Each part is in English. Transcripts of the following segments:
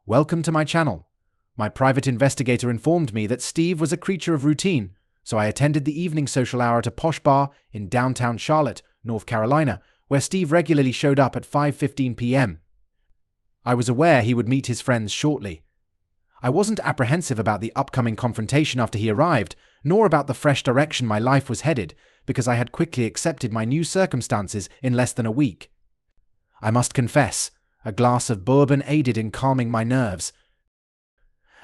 Welcome to my channel. My private investigator informed me that Steve was a creature of routine, so I attended the evening social hour at a posh bar in downtown Charlotte, North Carolina, where Steve regularly showed up at 5:15 p.m. I was aware he would meet his friends shortly. I wasn't apprehensive about the upcoming confrontation after he arrived, nor about the fresh direction my life was headed, because I had quickly accepted my new circumstances in less than a week. I must confess, a glass of bourbon aided in calming my nerves.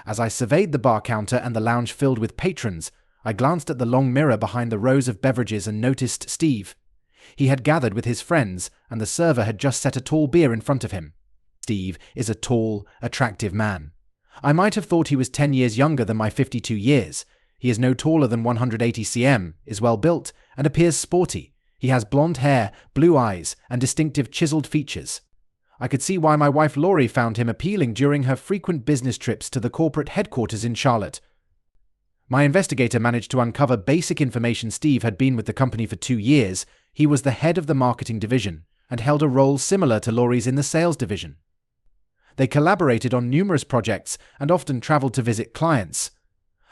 As I surveyed the bar counter and the lounge filled with patrons, I glanced at the long mirror behind the rows of beverages and noticed Steve. He had gathered with his friends, and the server had just set a tall beer in front of him. Steve is a tall, attractive man. I might have thought he was 10 years younger than my 52 years. He is no taller than 180 cm, is well built, and appears sporty. He has blonde hair, blue eyes, and distinctive chiseled features. I could see why my wife Lori found him appealing during her frequent business trips to the corporate headquarters in Charlotte. My investigator managed to uncover basic information. Steve had been with the company for 2 years. He was the head of the marketing division and held a role similar to Lori's in the sales division. They collaborated on numerous projects and often traveled to visit clients.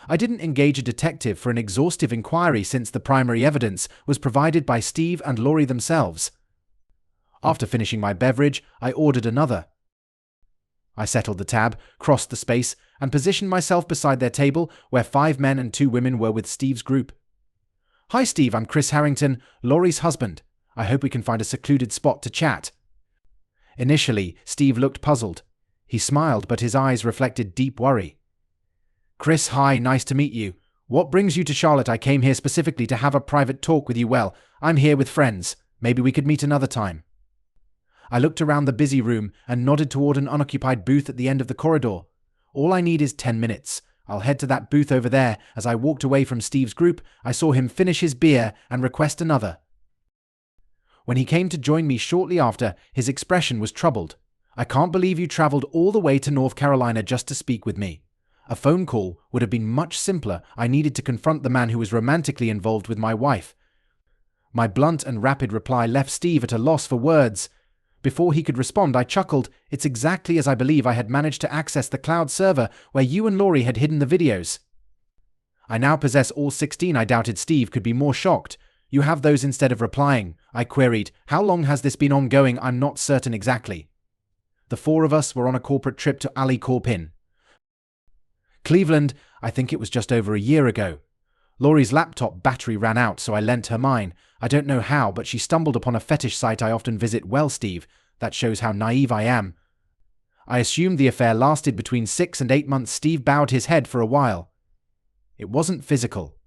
I didn't engage a detective for an exhaustive inquiry since the primary evidence was provided by Steve and Lori themselves. After finishing my beverage, I ordered another. I settled the tab, crossed the space, and positioned myself beside their table where 5 men and 2 women were with Steve's group. "Hi Steve, I'm Chris Harrington, Lori's husband. I hope we can find a secluded spot to chat." Initially, Steve looked puzzled. He smiled, but his eyes reflected deep worry. "Chris, hi, nice to meet you. What brings you to Charlotte? I came here specifically to have a private talk with you. Well, I'm here with friends. Maybe we could meet another time." I looked around the busy room and nodded toward an unoccupied booth at the end of the corridor. "All I need is 10 minutes. I'll head to that booth over there." As I walked away from Steve's group, I saw him finish his beer and request another. When he came to join me shortly after, his expression was troubled. "I can't believe you traveled all the way to North Carolina just to speak with me. A phone call would have been much simpler. I needed to confront the man who was romantically involved with my wife." My blunt and rapid reply left Steve at a loss for words. Before he could respond, I chuckled. "It's exactly as I believe. I had managed to access the cloud server where you and Lori had hidden the videos. I now possess all 16. I doubted Steve could be more shocked. "You have those?" Instead of replying, I queried, "How long has this been ongoing?" "I'm not certain exactly. The 4 of us were on a corporate trip to Alicorp in Cleveland. I think it was just over a year ago. Lori's laptop battery ran out, so I lent her mine. I don't know how, but she stumbled upon a fetish site I often visit." "Well, Steve, that shows how naive I am. I assumed the affair lasted between 6 and 8 months." Steve bowed his head for a while. "It wasn't physical.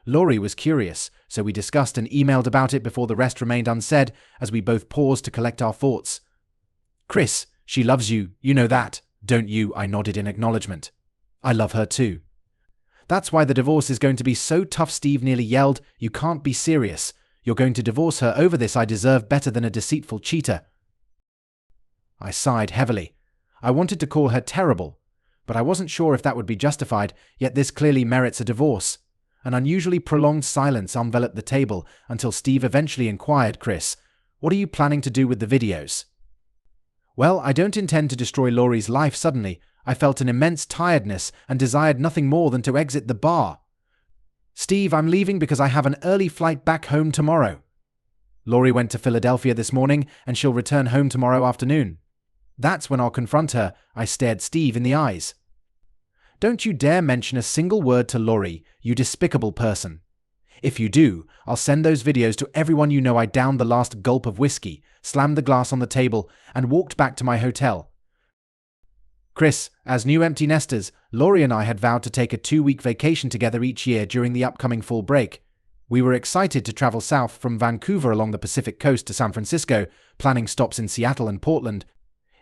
Lori was curious, so we discussed and emailed about it before the rest remained unsaid as we both paused to collect our thoughts." "Chris, she loves you, you know that, don't you?" I nodded in acknowledgement. "I love her too." "That's why the divorce is going to be so tough." Steve nearly yelled. "You can't be serious. You're going to divorce her over this? I deserve better than a deceitful cheater." I sighed heavily. I wanted to call her terrible, but I wasn't sure if that would be justified, yet this clearly merits a divorce. An unusually prolonged silence enveloped the table until Steve eventually inquired, "Chris, what are you planning to do with the videos?" "Well, I don't intend to destroy Lori's life." Suddenly, I felt an immense tiredness and desired nothing more than to exit the bar. "Steve, I'm leaving because I have an early flight back home tomorrow. Lori went to Philadelphia this morning and she'll return home tomorrow afternoon. That's when I'll confront her." I stared Steve in the eyes. "Don't you dare mention a single word to Lori, you despicable person. If you do, I'll send those videos to everyone you know." I downed the last gulp of whiskey, slammed the glass on the table, and walked back to my hotel. "Chris, as new empty nesters, Lori and I had vowed to take a 2-week vacation together each year during the upcoming fall break. We were excited to travel south from Vancouver along the Pacific coast to San Francisco, planning stops in Seattle and Portland.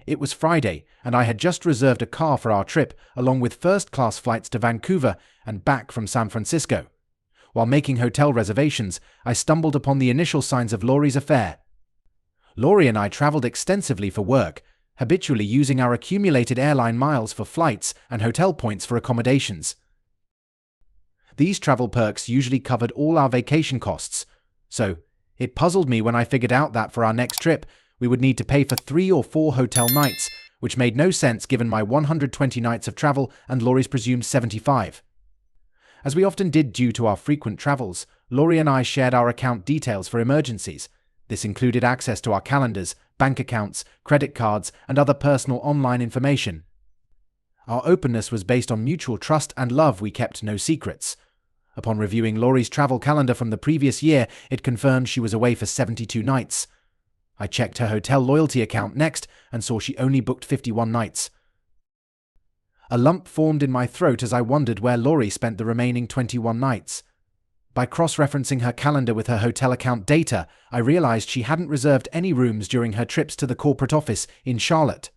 It was Friday, and I had just reserved a car for our trip, along with first-class flights to Vancouver and back from San Francisco. While making hotel reservations, I stumbled upon the initial signs of Lori's affair. Lori and I traveled extensively for work, habitually using our accumulated airline miles for flights and hotel points for accommodations. These travel perks usually covered all our vacation costs, so it puzzled me when I figured out that for our next trip, we would need to pay for 3 or 4 hotel nights, which made no sense given my 120 nights of travel and Laurie's presumed 75. As we often did due to our frequent travels, Laurie and I shared our account details for emergencies. This included access to our calendars, bank accounts, credit cards, and other personal online information. Our openness was based on mutual trust and love. We kept no secrets. Upon reviewing Laurie's travel calendar from the previous year, it confirmed she was away for 72 nights. I checked her hotel loyalty account next and saw she only booked 51 nights. A lump formed in my throat as I wondered where Laurie spent the remaining 21 nights. By cross-referencing her calendar with her hotel account data, I realized she hadn't reserved any rooms during her trips to the corporate office in Charlotte.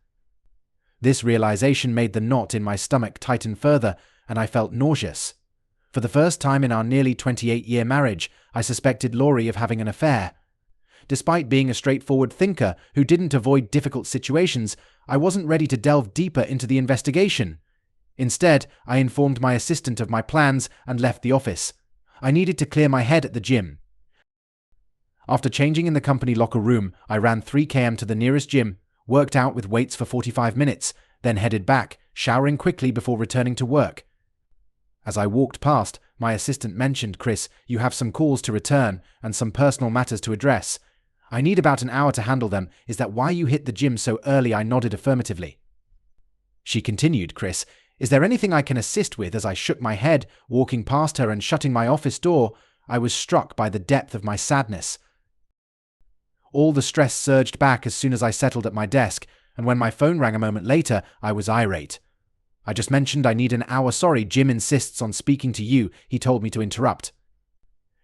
This realization made the knot in my stomach tighten further, and I felt nauseous. For the first time in our nearly 28-year marriage, I suspected Laurie of having an affair. Despite being a straightforward thinker who didn't avoid difficult situations, I wasn't ready to delve deeper into the investigation. Instead, I informed my assistant of my plans and left the office. I needed to clear my head at the gym. After changing in the company locker room, I ran 3 km to the nearest gym, worked out with weights for 45 minutes, then headed back, showering quickly before returning to work. As I walked past, my assistant mentioned, "Chris, you have some calls to return and some personal matters to address. I need about an hour to handle them. Is that why you hit the gym so early?" I nodded affirmatively. She continued, "Chris, is there anything I can assist with?" As I shook my head, walking past her and shutting my office door, I was struck by the depth of my sadness. All the stress surged back as soon as I settled at my desk, and when my phone rang a moment later, I was irate. "I just mentioned I need an hour. Sorry, Jim insists on speaking to you," he told me to interrupt.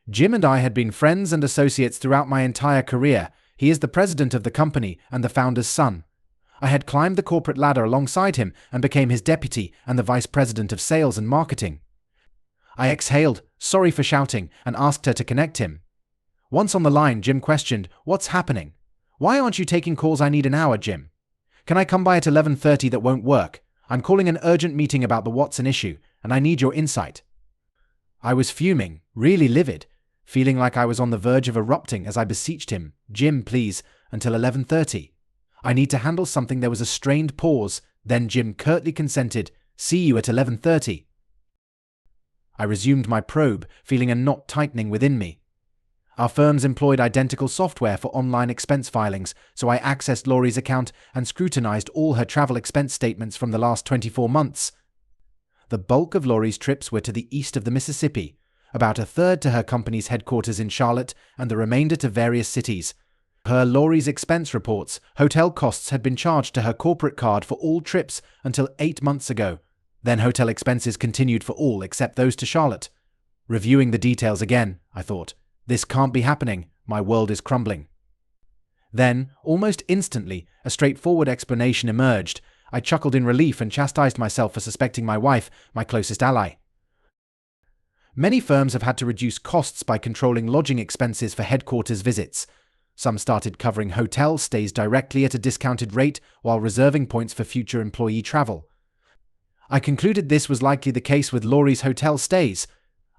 Jim and I had been friends and associates throughout my entire career. He is the president of the company and the founder's son. I had climbed the corporate ladder alongside him and became his deputy and the vice president of sales and marketing. I exhaled, sorry for shouting, and asked her to connect him. Once on the line, Jim questioned, "What's happening? Why aren't you taking calls?" "I need an hour, Jim. Can I come by at 11:30? That won't work. I'm calling an urgent meeting about the Watson issue, and I need your insight." I was fuming, really livid, feeling like I was on the verge of erupting as I beseeched him, "Jim, please, until 11:30. I need to handle something." There was a strained pause, then Jim curtly consented, "See you at 11:30. I resumed my probe, feeling a knot tightening within me. Our firms employed identical software for online expense filings, so I accessed Laurie's account and scrutinized all her travel expense statements from the last 24 months. The bulk of Laurie's trips were to the east of the Mississippi, about a third to her company's headquarters in Charlotte, and the remainder to various cities. Per Laurie's expense reports, hotel costs had been charged to her corporate card for all trips until 8 months ago. Then hotel expenses continued for all except those to Charlotte. Reviewing the details again, I thought, this can't be happening. My world is crumbling. Then, almost instantly, a straightforward explanation emerged. I chuckled in relief and chastised myself for suspecting my wife, my closest ally. Many firms have had to reduce costs by controlling lodging expenses for headquarters visits. Some started covering hotel stays directly at a discounted rate while reserving points for future employee travel. I concluded this was likely the case with Laurie's hotel stays.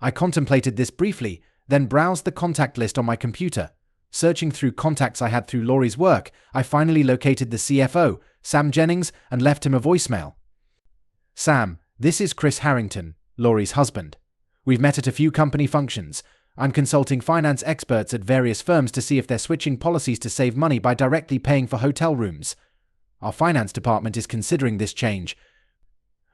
I contemplated this briefly, then browsed the contact list on my computer. Searching through contacts I had through Laurie's work, I finally located the CFO, Sam Jennings, and left him a voicemail. "Sam, this is Chris Harrington, Laurie's husband. We've met at a few company functions. I'm consulting finance experts at various firms to see if they're switching policies to save money by directly paying for hotel rooms. Our finance department is considering this change,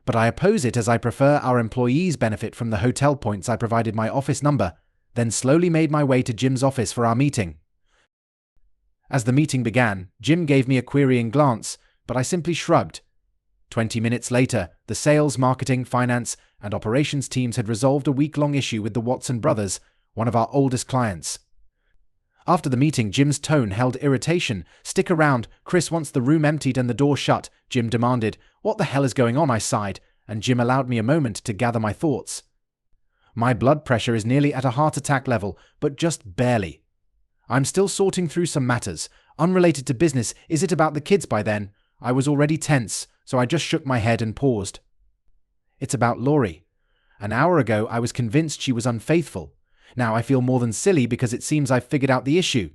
but I oppose it as I prefer our employees benefit from the hotel points." I provided my office number, then slowly made my way to Jim's office for our meeting. As the meeting began, Jim gave me a querying glance, but I simply shrugged. 20 minutes later, the sales, marketing, finance, and operations teams had resolved a week-long issue with the Watson brothers, one of our oldest clients. After the meeting, Jim's tone held irritation. "Stick around. Chris wants the room emptied and the door shut," Jim demanded. "What the hell is going on?" I sighed, and Jim allowed me a moment to gather my thoughts. My blood pressure is nearly at a heart attack level, but just barely. I'm still sorting through some matters, unrelated to business. Is it about the kids by then? I was already tense, so I just shook my head and paused. It's about Laurie. An hour ago, I was convinced she was unfaithful. Now I feel more than silly because it seems I've figured out the issue.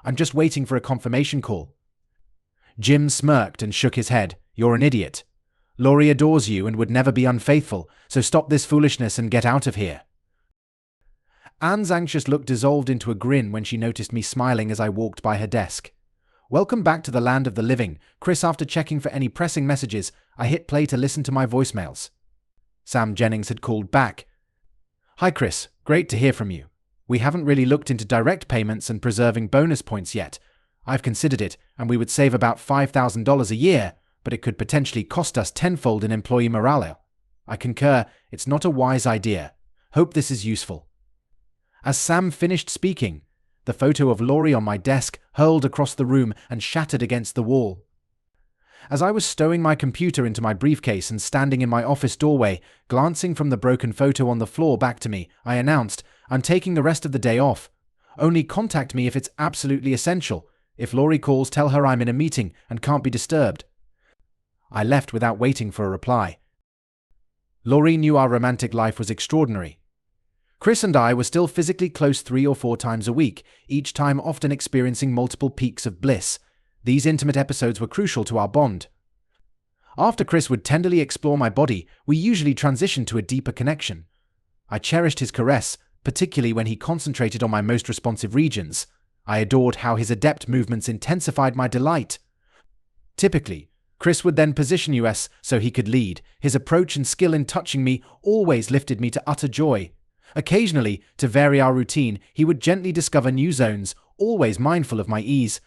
I'm just waiting for a confirmation call. Jim smirked and shook his head. You're an idiot. Laurie adores you and would never be unfaithful, so stop this foolishness and get out of here." Anne's anxious look dissolved into a grin when she noticed me smiling as I walked by her desk. "Welcome back to the land of the living, Chris." After checking for any pressing messages, I hit play to listen to my voicemails. Sam Jennings had called back. "Hi Chris, great to hear from you. We haven't really looked into direct payments and preserving bonus points yet. I've considered it, and we would save about $5,000 a year, but it could potentially cost us tenfold in employee morale. I concur, it's not a wise idea. Hope this is useful." As Sam finished speaking, the photo of Laurie on my desk hurled across the room and shattered against the wall. As I was stowing my computer into my briefcase and standing in my office doorway, glancing from the broken photo on the floor back to me, I announced, "I'm taking the rest of the day off. Only contact me if it's absolutely essential. If Laurie calls, tell her I'm in a meeting and can't be disturbed." I left without waiting for a reply. Laurie knew our romantic life was extraordinary. Chris and I were still physically close 3 or 4 times a week, each time often experiencing multiple peaks of bliss. These intimate episodes were crucial to our bond. After Chris would tenderly explore my body, we usually transitioned to a deeper connection. I cherished his caress, particularly when he concentrated on my most responsive regions. I adored how his adept movements intensified my delight. Typically, Chris would then position us so he could lead. His approach and skill in touching me always lifted me to utter joy. Occasionally, to vary our routine, he would gently discover new zones, always mindful of my ease.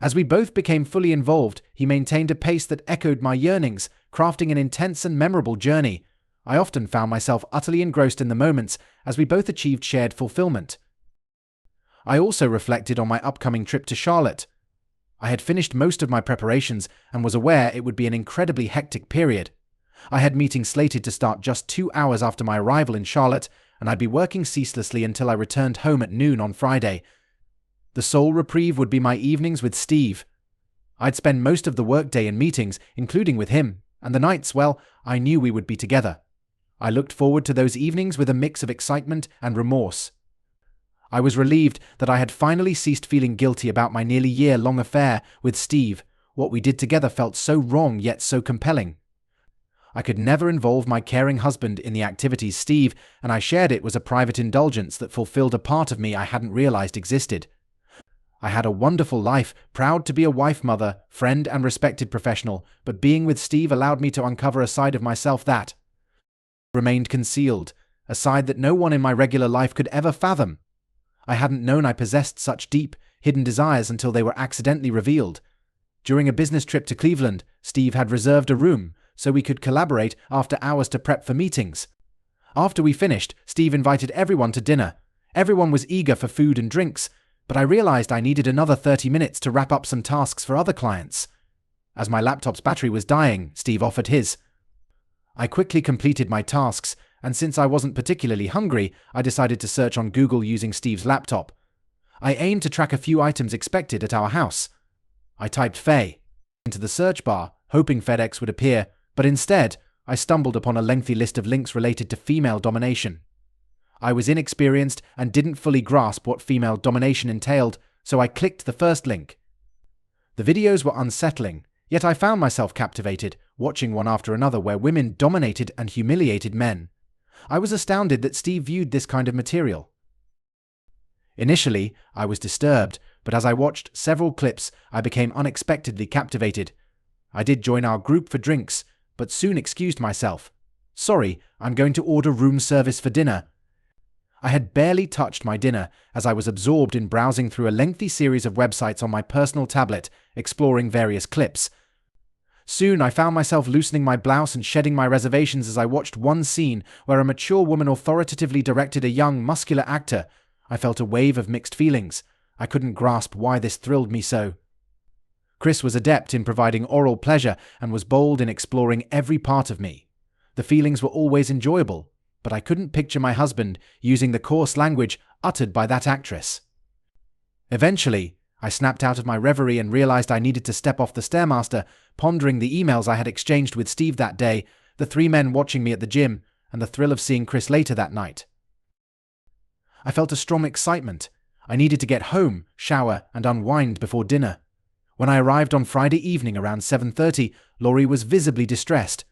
As we both became fully involved, he maintained a pace that echoed my yearnings, crafting an intense and memorable journey. I often found myself utterly engrossed in the moments as we both achieved shared fulfillment. I also reflected on my upcoming trip to Charlotte. I had finished most of my preparations and was aware it would be an incredibly hectic period. I had meetings slated to start just 2 hours after my arrival in Charlotte, and I'd be working ceaselessly until I returned home at noon on Friday. The sole reprieve would be my evenings with Steve. I'd spend most of the workday in meetings, including with him, and the nights, well, I knew we would be together. I looked forward to those evenings with a mix of excitement and remorse. I was relieved that I had finally ceased feeling guilty about my nearly year-long affair with Steve. What we did together felt so wrong yet so compelling. I could never involve my caring husband in the activities Steve and I shared it was a private indulgence that fulfilled a part of me I hadn't realized existed. I had a wonderful life, proud to be a wife, mother, friend, and respected professional, but being with Steve allowed me to uncover a side of myself that remained concealed, a side that no one in my regular life could ever fathom. I hadn't known I possessed such deep, hidden desires until they were accidentally revealed. During a business trip to Cleveland, Steve had reserved a room so we could collaborate after hours to prep for meetings. After we finished, Steve invited everyone to dinner. Everyone was eager for food and drinks, but I realized I needed another 30 minutes to wrap up some tasks for other clients. As my laptop's battery was dying, Steve offered his. I quickly completed my tasks, and since I wasn't particularly hungry, I decided to search on Google using Steve's laptop. I aimed to track a few items expected at our house. I typed Faye into the search bar, hoping FedEx would appear, but instead, I stumbled upon a lengthy list of links related to female domination. I was inexperienced and didn't fully grasp what female domination entailed, so I clicked the first link. The videos were unsettling, yet I found myself captivated, watching one after another where women dominated and humiliated men. I was astounded that Steve viewed this kind of material. Initially, I was disturbed, but as I watched several clips, I became unexpectedly captivated. I did join our group for drinks, but soon excused myself. "Sorry, I'm going to order room service for dinner." I had barely touched my dinner as I was absorbed in browsing through a lengthy series of websites on my personal tablet, exploring various clips. Soon I found myself loosening my blouse and shedding my reservations as I watched one scene where a mature woman authoritatively directed a young, muscular actor. I felt a wave of mixed feelings. I couldn't grasp why this thrilled me so. Chris was adept in providing oral pleasure and was bold in exploring every part of me. The feelings were always enjoyable, but I couldn't picture my husband using the coarse language uttered by that actress. Eventually, I snapped out of my reverie and realized I needed to step off the Stairmaster, pondering the emails I had exchanged with Steve that day, the 3 men watching me at the gym, and the thrill of seeing Chris later that night. I felt a strong excitement. I needed to get home, shower, and unwind before dinner. When I arrived on Friday evening around 7:30, Laurie was visibly distressed.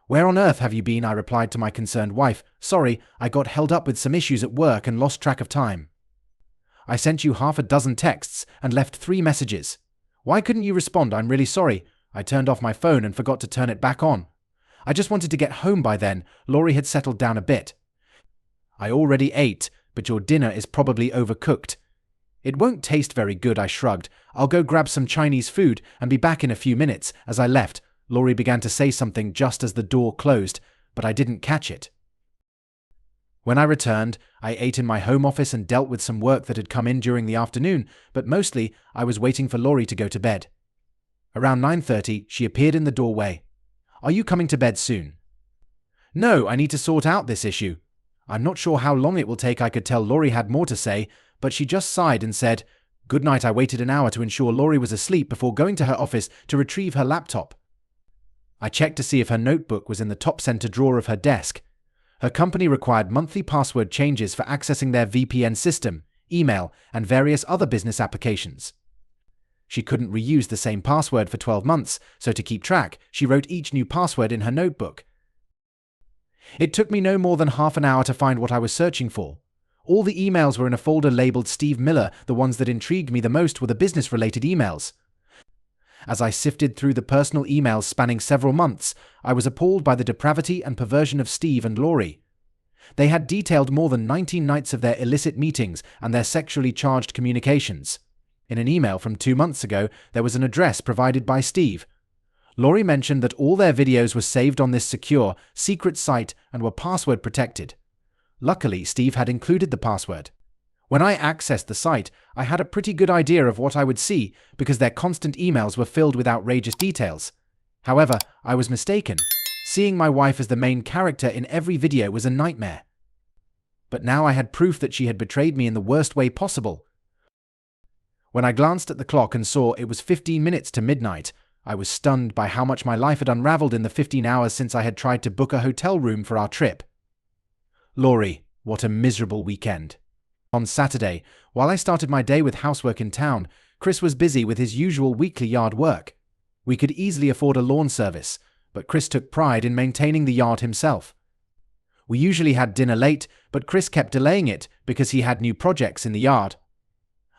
"Where on earth have you been?" I replied to my concerned wife. "Sorry, I got held up with some issues at work and lost track of time. I sent you half a dozen texts and left 3 messages. Why couldn't you respond? I'm really sorry. I turned off my phone and forgot to turn it back on. I just wanted to get home by then." Laurie had settled down a bit. "I already ate, but your dinner is probably overcooked." "It won't taste very good," I shrugged. "I'll go grab some Chinese food and be back in a few minutes." As I left, Laurie began to say something just as the door closed, but I didn't catch it. When I returned, I ate in my home office and dealt with some work that had come in during the afternoon, but mostly I was waiting for Laurie to go to bed. Around 9:30, she appeared in the doorway. "Are you coming to bed soon?" "No, I need to sort out this issue." I'm not sure how long it will take. I could tell Laurie had more to say, but she just sighed and said, "Good night." I waited an hour to ensure Laurie was asleep before going to her office to retrieve her laptop. I checked to see if her notebook was in the top center drawer of her desk. Her company required monthly password changes for accessing their VPN system, email, and various other business applications. She couldn't reuse the same password for 12 months, so to keep track, she wrote each new password in her notebook. It took me no more than half an hour to find what I was searching for. All the emails were in a folder labeled Steve Miller. The ones that intrigued me the most were the business-related emails. As I sifted through the personal emails spanning several months, I was appalled by the depravity and perversion of Steve and Laurie. They had detailed more than 19 nights of their illicit meetings and their sexually charged communications. In an email from 2 months ago, there was an address provided by Steve. Laurie mentioned that all their videos were saved on this secure, secret site and were password protected. Luckily, Steve had included the password. When I accessed the site, I had a pretty good idea of what I would see because their constant emails were filled with outrageous details. However, I was mistaken. Seeing my wife as the main character in every video was a nightmare. But now I had proof that she had betrayed me in the worst way possible. When I glanced at the clock and saw it was 15 minutes to midnight, I was stunned by how much my life had unraveled in the 15 hours since I had tried to book a hotel room for our trip. Laurie, what a miserable weekend. On Saturday, while I started my day with housework in town, Chris was busy with his usual weekly yard work. We could easily afford a lawn service, but Chris took pride in maintaining the yard himself. We usually had dinner late, but Chris kept delaying it because he had new projects in the yard.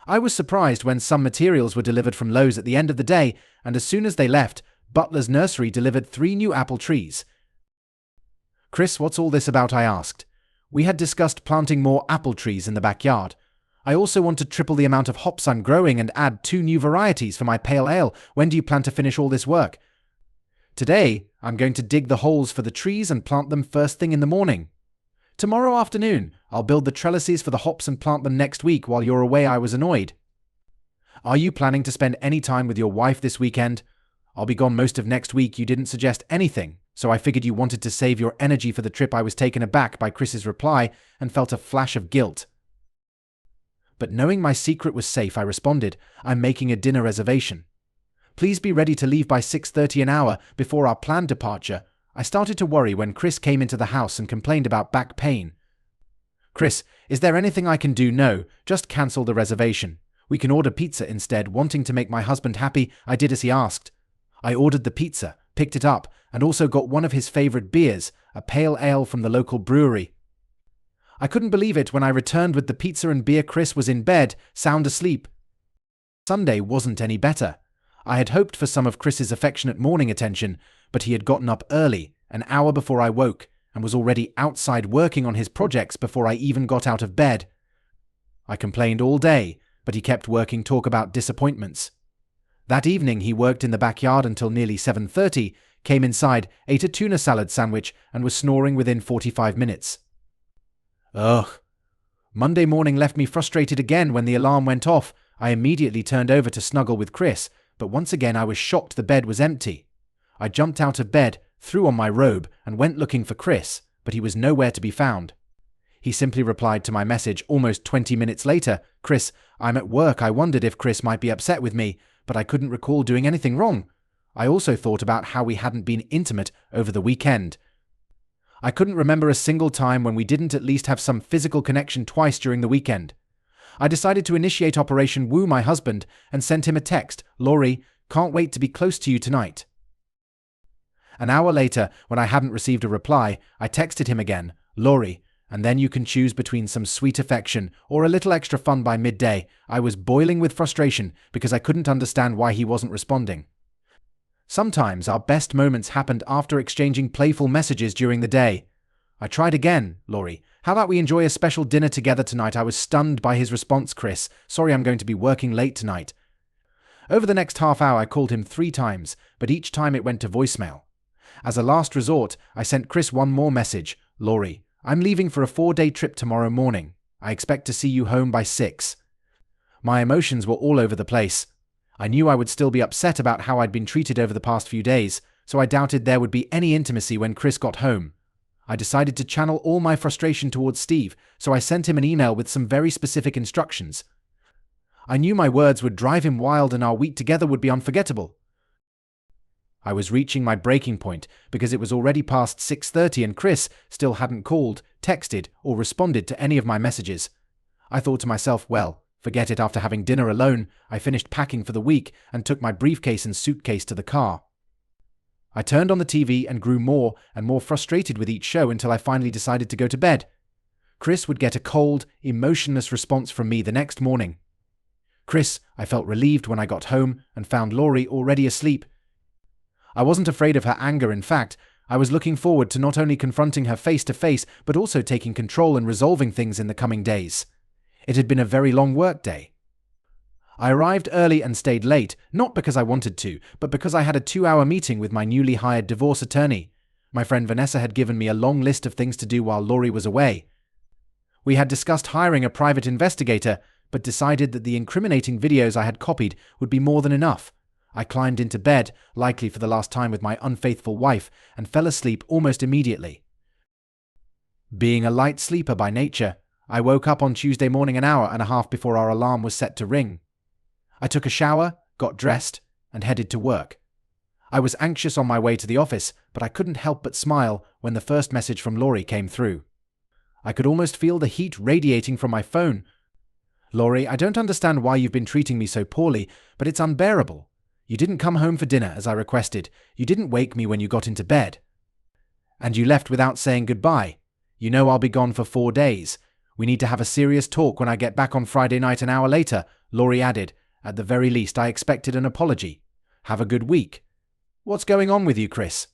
I was surprised when some materials were delivered from Lowe's at the end of the day, and as soon as they left, Butler's nursery delivered 3 new apple trees. "Chris, what's all this about?" I asked. We had discussed planting more apple trees in the backyard. "I also want to triple the amount of hops I'm growing and add 2 new varieties for my pale ale. When do you plan to finish all this work?" "Today, I'm going to dig the holes for the trees and plant them first thing in the morning. Tomorrow afternoon, I'll build the trellises for the hops and plant them next week while you're away." I was annoyed. "Are you planning to spend any time with your wife this weekend?" "I'll be gone most of next week." "You didn't suggest anything, so I figured you wanted to save your energy for the trip." I was taken aback by Chris's reply and felt a flash of guilt. But knowing my secret was safe, I responded, "I'm making a dinner reservation. Please be ready to leave by 6:30, an hour before our planned departure." I started to worry when Chris came into the house and complained about back pain. "Chris, is there anything I can do?" "No, just cancel the reservation. We can order pizza instead." Wanting to make my husband happy, I did as he asked. I ordered the pizza, picked it up, and also got one of his favorite beers, a pale ale from the local brewery. I couldn't believe it when I returned with the pizza and beer. Chris was in bed, sound asleep. Sunday wasn't any better. I had hoped for some of Chris's affectionate morning attention, but he had gotten up early, an hour before I woke, and was already outside working on his projects before I even got out of bed. I complained all day, but he kept working. Talk about disappointments. That evening he worked in the backyard until nearly 7:30, came inside, ate a tuna salad sandwich, and was snoring within 45 minutes. Ugh. Monday morning left me frustrated again when the alarm went off. I immediately turned over to snuggle with Chris, but once again I was shocked the bed was empty. I jumped out of bed, threw on my robe, and went looking for Chris, but he was nowhere to be found. He simply replied to my message almost 20 minutes later, "Chris, I'm at work." I wondered if Chris might be upset with me, but I couldn't recall doing anything wrong. I also thought about how we hadn't been intimate over the weekend. I couldn't remember a single time when we didn't at least have some physical connection twice during the weekend. I decided to initiate Operation Woo my husband and sent him a text. "Laurie, can't wait to be close to you tonight." An hour later, when I hadn't received a reply, I texted him again, "Laurie, and then you can choose between some sweet affection or a little extra fun by midday." I was boiling with frustration because I couldn't understand why he wasn't responding. Sometimes our best moments happened after exchanging playful messages during the day. I tried again, "Laurie, how about we enjoy a special dinner together tonight?" I was stunned by his response, "Chris, sorry I'm going to be working late tonight." Over the next half hour I called him 3 times, but each time it went to voicemail. As a last resort, I sent Chris one more message, "Laurie, I'm leaving for a 4-day trip tomorrow morning. I expect to see you home by 6. My emotions were all over the place. I knew I would still be upset about how I'd been treated over the past few days, so I doubted there would be any intimacy when Chris got home. I decided to channel all my frustration towards Steve, so I sent him an email with some very specific instructions. I knew my words would drive him wild and our week together would be unforgettable. I was reaching my breaking point because it was already past 6:30 and Chris still hadn't called, texted, or responded to any of my messages. I thought to myself, well, forget it. After having dinner alone, I finished packing for the week and took my briefcase and suitcase to the car. I turned on the TV and grew more and more frustrated with each show until I finally decided to go to bed. Chris would get a cold, emotionless response from me the next morning. I felt relieved when I got home and found Laurie already asleep. I wasn't afraid of her anger. In fact, I was looking forward to not only confronting her face to face, but also taking control and resolving things in the coming days. It had been a very long work day. I arrived early and stayed late, not because I wanted to, but because I had a 2-hour meeting with my newly hired divorce attorney. My friend Vanessa had given me a long list of things to do while Laurie was away. We had discussed hiring a private investigator, but decided that the incriminating videos I had copied would be more than enough. I climbed into bed, likely for the last time with my unfaithful wife, and fell asleep almost immediately. Being a light sleeper by nature, I woke up on Tuesday morning an hour and a half before our alarm was set to ring. I took a shower, got dressed, and headed to work. I was anxious on my way to the office, but I couldn't help but smile when the first message from Laurie came through. I could almost feel the heat radiating from my phone. "Laurie, I don't understand why you've been treating me so poorly, but it's unbearable. You didn't come home for dinner as I requested. You didn't wake me when you got into bed. And you left without saying goodbye. You know I'll be gone for 4 days. We need to have a serious talk when I get back on Friday night." An hour later, Laurie added, "At the very least, I expected an apology. Have a good week." What's going on with you, Chris?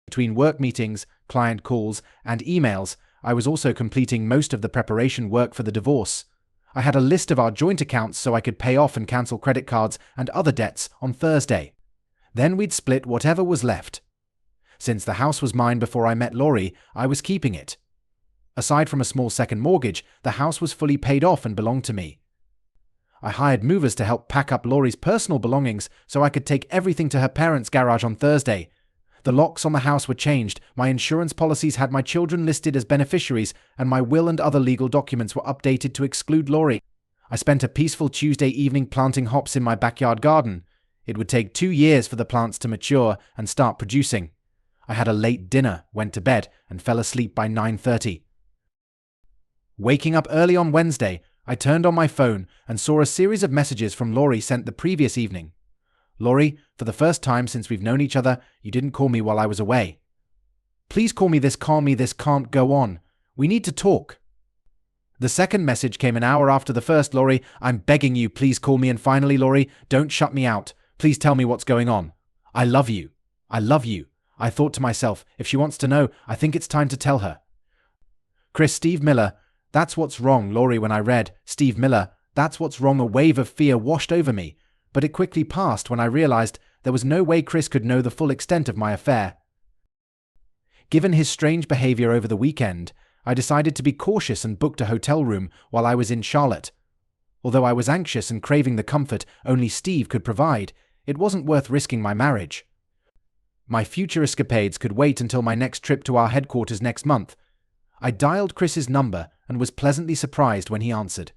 Between work meetings, client calls, and emails, I was also completing most of the preparation work for the divorce. I had a list of our joint accounts so I could pay off and cancel credit cards and other debts on Thursday. Then we'd split whatever was left. Since the house was mine before I met Laurie, I was keeping it. Aside from a small second mortgage, the house was fully paid off and belonged to me. I hired movers to help pack up Laurie's personal belongings so I could take everything to her parents' garage on Thursday. The locks on the house were changed, my insurance policies had my children listed as beneficiaries, and my will and other legal documents were updated to exclude Laurie. I spent a peaceful Tuesday evening planting hops in my backyard garden. It would take 2 years for the plants to mature and start producing. I had a late dinner, went to bed, and fell asleep by 9:30. Waking up early on Wednesday, I turned on my phone and saw a series of messages from Laurie sent the previous evening. "Laurie, for the first time since we've known each other, you didn't call me while I was away. Please call me. This can't go on. We need to talk." The second message came an hour after the first. "Laurie, I'm begging you, please call me." And finally, "Laurie, don't shut me out. Please tell me what's going on. I love you. I love you." I thought to myself, if she wants to know, I think it's time to tell her. Chris, Steve Miller, that's what's wrong. Laurie, when I read, Steve Miller, that's what's wrong, a wave of fear washed over me. But it quickly passed when I realized there was no way Chris could know the full extent of my affair. Given his strange behavior over the weekend, I decided to be cautious and booked a hotel room while I was in Charlotte. Although I was anxious and craving the comfort only Steve could provide, it wasn't worth risking my marriage. My future escapades could wait until my next trip to our headquarters next month. I dialed Chris's number and was pleasantly surprised when he answered.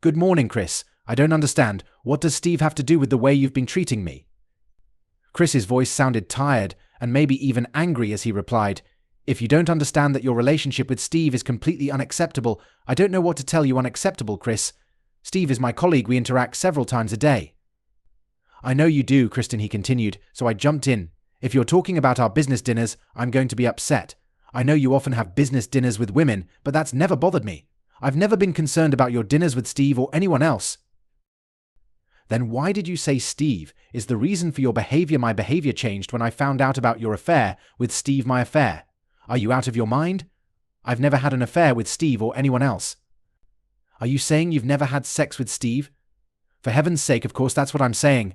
"Good morning, Chris. I don't understand. What does Steve have to do with the way you've been treating me?" Chris's voice sounded tired and maybe even angry as he replied, "If you don't understand that your relationship with Steve is completely unacceptable, I don't know what to tell you. Unacceptable, Chris. Steve is my colleague. We interact several times a day." "I know you do, Kristen," he continued, so I jumped in. If you're talking about our business dinners, I'm going to be upset. I know you often have business dinners with women, but that's never bothered me. I've never been concerned about your dinners with Steve or anyone else. Then why did you say Steve is the reason for your behavior? My behavior changed when I found out about your affair with Steve. My affair? Are you out of your mind? I've never had an affair with Steve or anyone else. Are you saying you've never had sex with Steve? For heaven's sake, of course that's what I'm saying.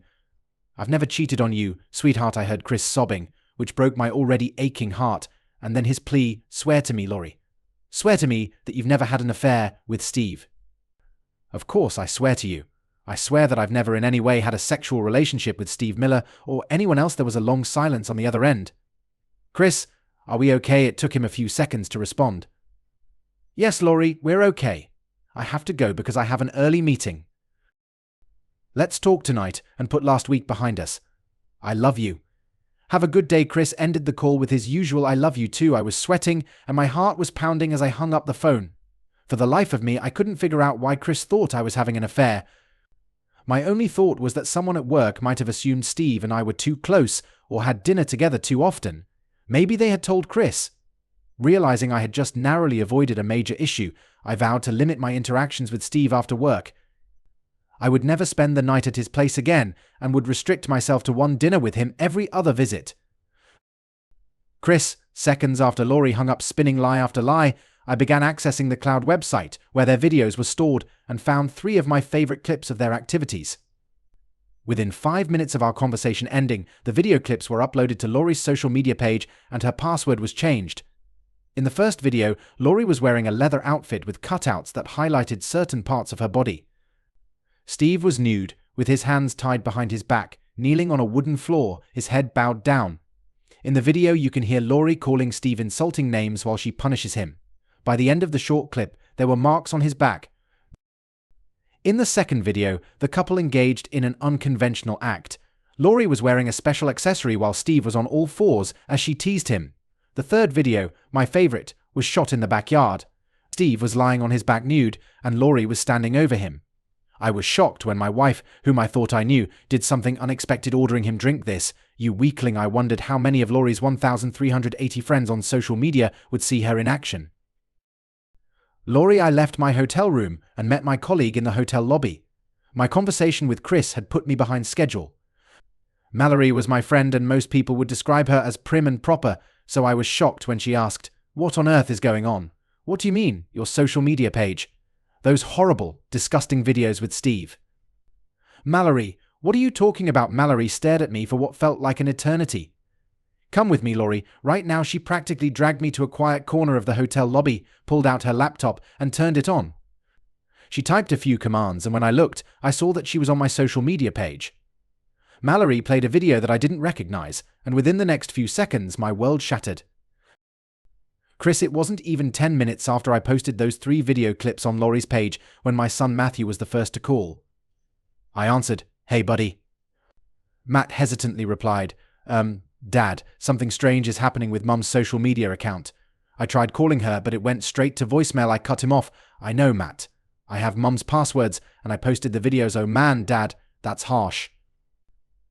I've never cheated on you, sweetheart, I heard Chris sobbing, which broke my already aching heart, and then his plea, swear to me, Lori. Swear to me that you've never had an affair with Steve. Of course I swear to you. I swear that I've never in any way had a sexual relationship with Steve Miller or anyone else. There was a long silence on the other end. Chris, are we okay? It took him a few seconds to respond. Yes, Lori, we're okay. I have to go because I have an early meeting. Let's talk tonight and put last week behind us. I love you. Have a good day. Chris ended the call with his usual I love you too. I was sweating and my heart was pounding as I hung up the phone. For the life of me, I couldn't figure out why Chris thought I was having an affair. My only thought was that someone at work might have assumed Steve and I were too close or had dinner together too often. Maybe they had told Chris. Realizing I had just narrowly avoided a major issue, I vowed to limit my interactions with Steve after work. I would never spend the night at his place again and would restrict myself to one dinner with him every other visit. Chris, seconds after Lori hung up spinning lie after lie, I began accessing the cloud website where their videos were stored and found 3 of my favorite clips of their activities. Within 5 minutes of our conversation ending, the video clips were uploaded to Lori's social media page and her password was changed. In the first video, Lori was wearing a leather outfit with cutouts that highlighted certain parts of her body. Steve was nude, with his hands tied behind his back, kneeling on a wooden floor, his head bowed down. In the video, you can hear Lori calling Steve insulting names while she punishes him. By the end of the short clip, there were marks on his back. In the second video, the couple engaged in an unconventional act. Lori was wearing a special accessory while Steve was on all fours as she teased him. The third video, my favorite, was shot in the backyard. Steve was lying on his back nude, and Lori was standing over him. I was shocked when my wife, whom I thought I knew, did something unexpected, ordering him drink this. You weakling. I wondered how many of Lori's 1,380 friends on social media would see her in action. Lori, I left my hotel room and met my colleague in the hotel lobby. My conversation with Chris had put me behind schedule. Mallory was my friend and most people would describe her as prim and proper, so I was shocked when she asked, "What on earth is going on? What do you mean, your social media page? Those horrible, disgusting videos with Steve." Mallory, what are you talking about? Mallory stared at me for what felt like an eternity. Come with me, Lori. Right now she practically dragged me to a quiet corner of the hotel lobby, pulled out her laptop, and turned it on. She typed a few commands, and when I looked, I saw that she was on my social media page. Mallory played a video that I didn't recognize, and within the next few seconds, my world shattered. Chris, it wasn't even 10 minutes after I posted those 3 video clips on Lori's page when my son Matthew was the first to call. I answered, "Hey, buddy." Matt hesitantly replied, Dad, something strange is happening with Mum's social media account. I tried calling her, but it went straight to voicemail. I cut him off. I know, Matt. I have Mum's passwords, and I posted the videos. Oh man, Dad, that's harsh.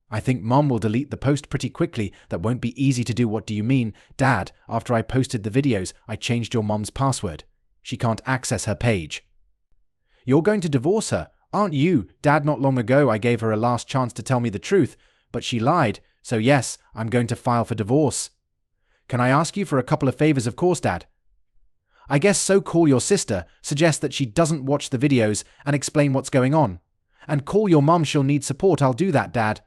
I think Mum will delete the post pretty quickly. That won't be easy to do. What do you mean? Dad, after I posted the videos, I changed your Mum's password. She can't access her page. You're going to divorce her, aren't you? Dad, not long ago I gave her a last chance to tell me the truth, but she lied. So yes, I'm going to file for divorce. Can I ask you for a couple of favors? Of course, Dad. I guess so. Call your sister, suggest that she doesn't watch the videos, and explain what's going on. And call your mum, she'll need support. I'll do that, Dad.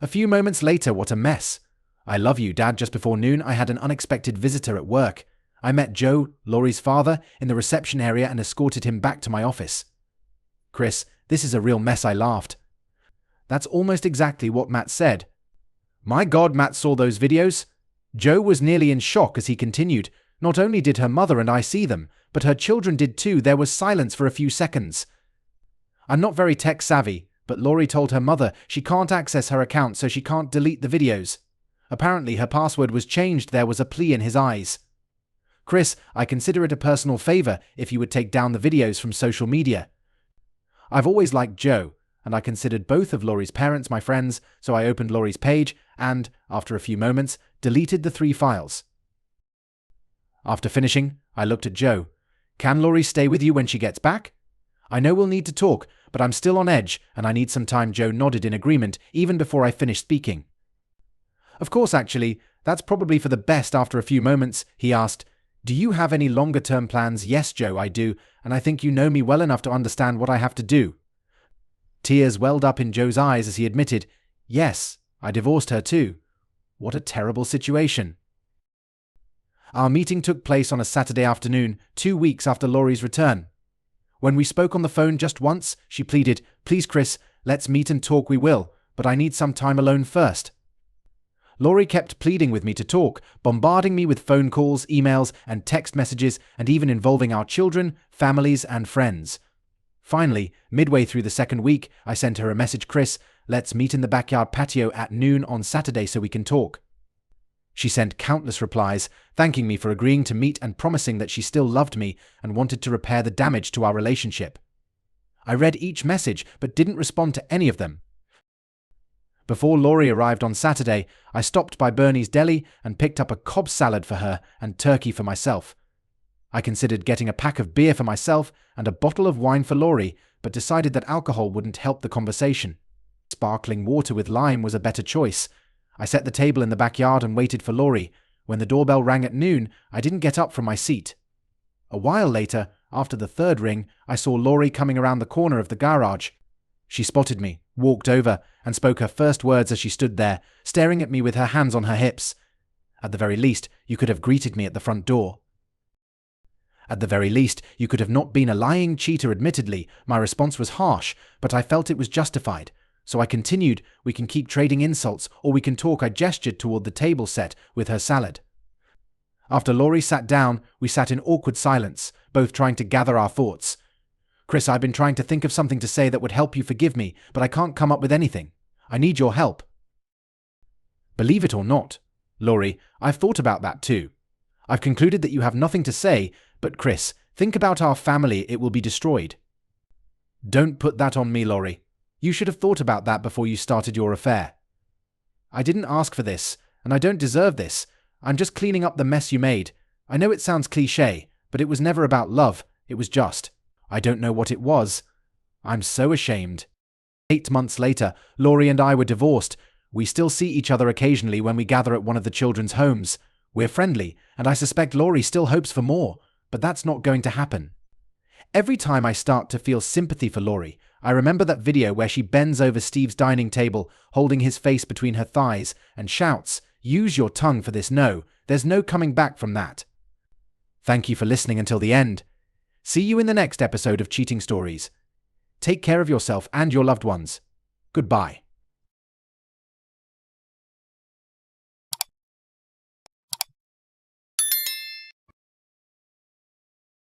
A few moments later, what a mess. I love you, Dad. Just before noon, I had an unexpected visitor at work. I met Joe, Lori's father, in the reception area and escorted him back to my office. Chris, this is a real mess. I laughed. That's almost exactly what Matt said. My God, Matt saw those videos? Joe was nearly in shock as he continued. Not only did her mother and I see them, but her children did too. There was silence for a few seconds. I'm not very tech savvy, but Lori told her mother she can't access her account, so she can't delete the videos. Apparently her password was changed. There was a plea in his eyes. Chris, I consider it a personal favor if you would take down the videos from social media. I've always liked Joe. and I considered both of Laurie's parents my friends, so I opened Laurie's page and, after a few moments, deleted the 3 files. After finishing, I looked at Joe. Can Laurie stay with you when she gets back? I know we'll need to talk, but I'm still on edge, and I need some time. Joe nodded in agreement even before I finished speaking. Of course, actually, that's probably for the best. After a few moments, he asked, do you have any longer-term plans? Yes, Joe, I do, and I think you know me well enough to understand what I have to do. Tears welled up in Joe's eyes as he admitted, yes, I divorced her too. What a terrible situation. Our meeting took place on a Saturday afternoon, 2 weeks after Laurie's return. When we spoke on the phone just once, she pleaded, please, Chris, let's meet and talk. We will, but I need some time alone first. Laurie kept pleading with me to talk, bombarding me with phone calls, emails, and text messages, and even involving our children, families, and friends. Finally, midway through the second week, I sent her a message, Chris, let's meet in the backyard patio at noon on Saturday so we can talk. She sent countless replies, thanking me for agreeing to meet and promising that she still loved me and wanted to repair the damage to our relationship. I read each message but didn't respond to any of them. Before Laurie arrived on Saturday, I stopped by Bernie's Deli and picked up a Cobb salad for her and turkey for myself. I considered getting a pack of beer for myself and a bottle of wine for Laurie, but decided that alcohol wouldn't help the conversation. Sparkling water with lime was a better choice. I set the table in the backyard and waited for Laurie. When the doorbell rang at noon, I didn't get up from my seat. A while later, after the 3rd ring, I saw Laurie coming around the corner of the garage. She spotted me, walked over, and spoke her first words as she stood there, staring at me with her hands on her hips. At the very least, you could have greeted me at the front door. At the very least, you could have not been a lying cheater. Admittedly, my response was harsh, but I felt it was justified. So I continued, we can keep trading insults, or we can talk. I gestured toward the table set with her salad. After Laurie sat down, we sat in awkward silence, both trying to gather our thoughts. Chris, I've been trying to think of something to say that would help you forgive me, but I can't come up with anything. I need your help. Believe it or not, Laurie, I've thought about that too. I've concluded that you have nothing to say, but Chris, think about our family. It will be destroyed. Don't put that on me, Laurie. You should have thought about that before you started your affair. I didn't ask for this, and I don't deserve this. I'm just cleaning up the mess you made. I know it sounds cliché, but it was never about love. It was just. I don't know what it was. I'm so ashamed. 8 months later, Laurie and I were divorced. We still see each other occasionally when we gather at one of the children's homes. We're friendly, and I suspect Laurie still hopes for more, but that's not going to happen. Every time I start to feel sympathy for Laurie, I remember that video where she bends over Steve's dining table, holding his face between her thighs, and shouts, use your tongue for this. No, there's no coming back from that. Thank you for listening until the end. See you in the next episode of Cheating Stories. Take care of yourself and your loved ones. Goodbye.